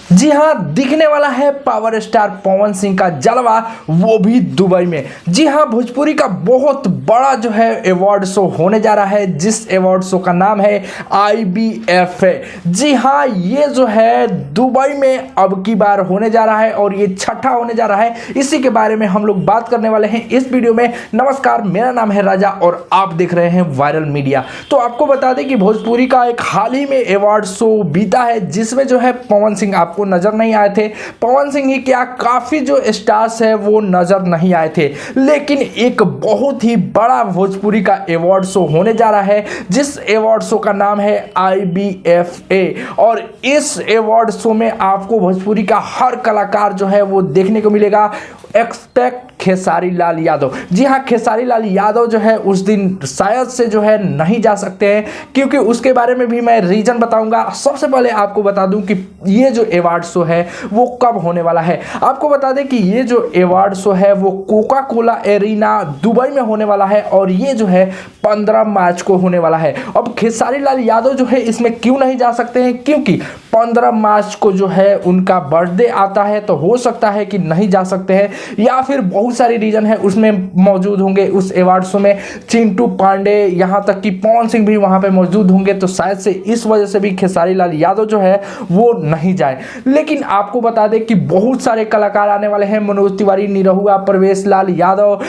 जी हाँ, दिखने वाला है पावर स्टार पवन सिंह का जलवा, वो भी दुबई में। जी हाँ, भोजपुरी का बहुत बड़ा जो है अवार्ड शो होने जा रहा है, जिस अवार्ड शो का नाम है IBFA। जी हाँ, ये जो है दुबई में अब की बार होने जा रहा है और ये छठा होने जा रहा है। इसी के बारे में हम लोग बात करने वाले हैं इस वीडियो में। नमस्कार, मेरा नाम है राजा और आप देख रहे हैं वायरल मीडिया। तो आपको बता दें कि भोजपुरी का एक हाल ही में अवार्ड शो बीता है, जिसमें जो है पवन सिंह आपको नजर नहीं आए थे। पवन सिंह ही क्या, काफी जो स्टार्स है वो नजर नहीं आए थे। लेकिन एक बहुत ही बड़ा भोजपुरी का अवार्ड शो होने जा रहा है, जिस अवार्ड शो का नाम है IBFA। और इस अवार्ड शो में आपको भोजपुरी का हर कलाकार जो है वो देखने को मिलेगा, एक्सपेक्ट खेसारी लाल यादव। जी हाँ, खेसारी लाल यादव जो है उस दिन शायद से जो है नहीं जा सकते हैं, क्योंकि उसके बारे में भी मैं रीजन बताऊंगा। सबसे पहले आपको बता दूं कि ये जो अवार्ड शो है वो कब होने वाला है। आपको बता दें कि ये जो अवार्ड शो है वो कोका कोला एरिना दुबई में होने वाला है और ये जो है 15 मार्च को होने वाला है। अब खेसारी लाल यादव जो है इसमें क्यों नहीं जा सकते हैं, क्योंकि 15 मार्च को जो है उनका बर्थडे आता है, तो हो सकता है कि नहीं जा सकते हैं, या फिर बहुत सारे रीजन है उसमें मौजूद होंगे उस अवार्ड शो में। चिंटू पांडे, यहां तक कि पवन सिंह भी वहां पे मौजूद होंगे, तो शायद से इस वजह से भी खेसारी लाल यादव जो है वो नहीं जाए। लेकिन आपको बता दें कि बहुत सारे कलाकार आने वाले हैं। मनोज तिवारी, निरहुआ, प्रवेश लाल यादव,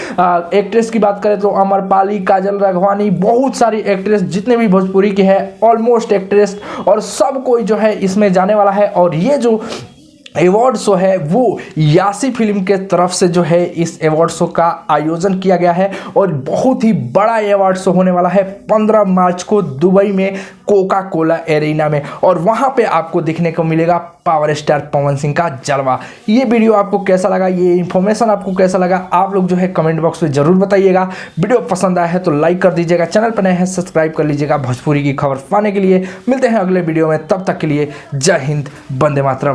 एक्ट्रेस की बात करें तो अमरपाली, काजल राघवानी, बहुत सारी एक्ट्रेस जितने भी भोजपुरी के हैं, ऑलमोस्ट एक्ट्रेस, और सब कोई जो है इसमें जाने वाला है। और ये जो अवार्ड शो है वो यासी फिल्म के तरफ से जो है इस अवार्ड शो का आयोजन किया गया है और बहुत ही बड़ा अवार्ड शो होने वाला है 15 मार्च को दुबई में कोका कोला एरिना में। और वहां पे आपको देखने को मिलेगा पावर स्टार पवन सिंह का जलवा। ये वीडियो आपको कैसा लगा, ये इंफॉर्मेशन आपको कैसा लगा, आप लोग जो है कमेंट बॉक्स में जरूर बताइएगा। वीडियो पसंद आया है तो लाइक कर दीजिएगा, चैनल पर नए हैं सब्सक्राइब कर लीजिएगा भोजपुरी की खबर पाने के लिए। मिलते हैं अगले वीडियो में, तब तक के लिए जय हिंद, वंदे मातरम।